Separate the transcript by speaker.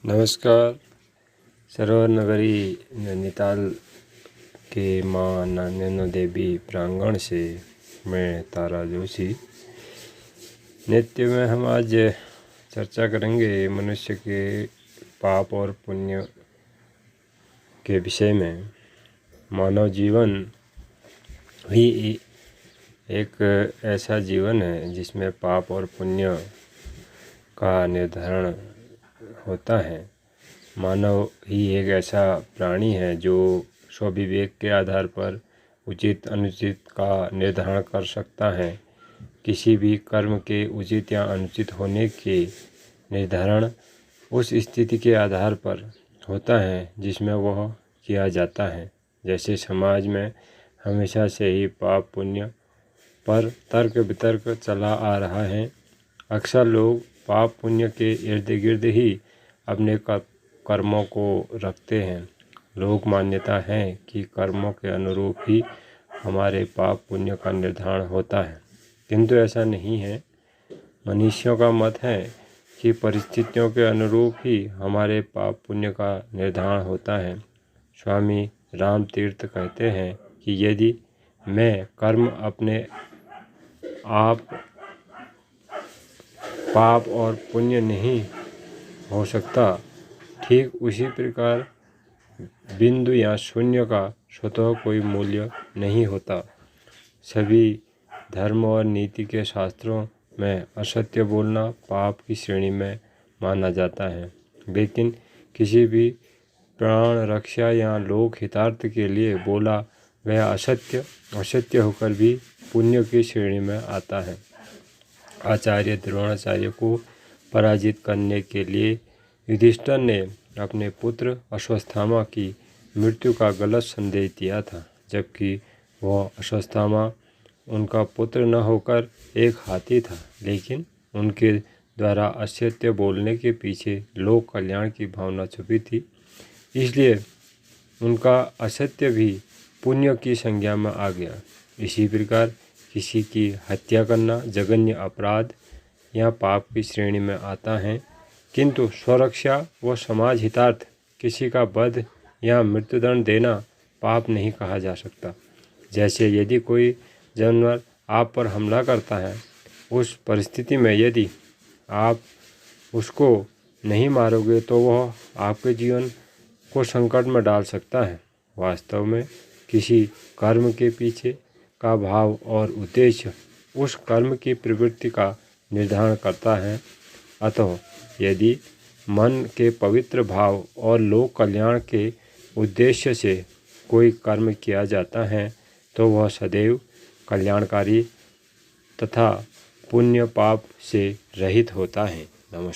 Speaker 1: नमस्कार। सरोवर नगरी नैनीताल के माँ नैनो देवी प्रांगण से मैं तारा जोशी। नित्य में हम आज चर्चा करेंगे मनुष्य के पाप और पुण्य के विषय में। मानव जीवन ही एक ऐसा जीवन है जिसमें पाप और पुण्य का निर्धारण होता है। मानव ही एक ऐसा प्राणी है जो स्वविवेक के आधार पर उचित अनुचित का निर्धारण कर सकता है। किसी भी कर्म के उचित या अनुचित होने के निर्धारण उस स्थिति के आधार पर होता है जिसमें वह किया जाता है। जैसे समाज में हमेशा से ही पाप पुण्य पर तर्क वितर्क चला आ रहा है। अक्सर लोग पाप पुण्य के इर्द गिर्द ही अपने कर्मों को रखते हैं। लोक मान्यता है कि कर्मों के अनुरूप ही हमारे पाप पुण्य का निर्धारण होता है, किंतु ऐसा नहीं है। मनीषियों का मत है कि परिस्थितियों के अनुरूप ही हमारे पाप पुण्य का निर्धारण होता है। स्वामी राम तीर्थ कहते हैं कि यदि मैं कर्म अपने आप पाप और पुण्य नहीं हो सकता, ठीक उसी प्रकार बिंदु या शून्य का स्वतः कोई मूल्य नहीं होता। सभी धर्म और नीति के शास्त्रों में असत्य बोलना पाप की श्रेणी में माना जाता है, लेकिन किसी भी प्राण रक्षा या लोक हितार्थ के लिए बोला गया असत्य होकर भी पुण्य की श्रेणी में आता है। आचार्य द्रोणाचार्य को पराजित करने के लिए युधिष्ठिर ने अपने पुत्र अश्वत्थामा की मृत्यु का गलत संदेश दिया था, जबकि वह अश्वत्थामा उनका पुत्र न होकर एक हाथी था। लेकिन उनके द्वारा असत्य बोलने के पीछे लोक कल्याण की भावना छुपी थी, इसलिए उनका असत्य भी पुण्य की संज्ञा में आ गया। इसी प्रकार किसी की हत्या करना जघन्य अपराध या पाप की श्रेणी में आता है, किंतु स्वरक्षा व समाज हितार्थ किसी का वध या मृत्युदंड देना पाप नहीं कहा जा सकता। जैसे यदि कोई जानवर आप पर हमला करता है, उस परिस्थिति में यदि आप उसको नहीं मारोगे तो वह आपके जीवन को संकट में डाल सकता है। वास्तव में किसी कर्म के पीछे का भाव और उद्देश्य उस कर्म की प्रवृत्ति का निर्धारण करता है। अतः यदि मन के पवित्र भाव और लोक कल्याण के उद्देश्य से कोई कर्म किया जाता है तो वह सदैव कल्याणकारी तथा पुण्य पाप से रहित होता है। नमस्कार।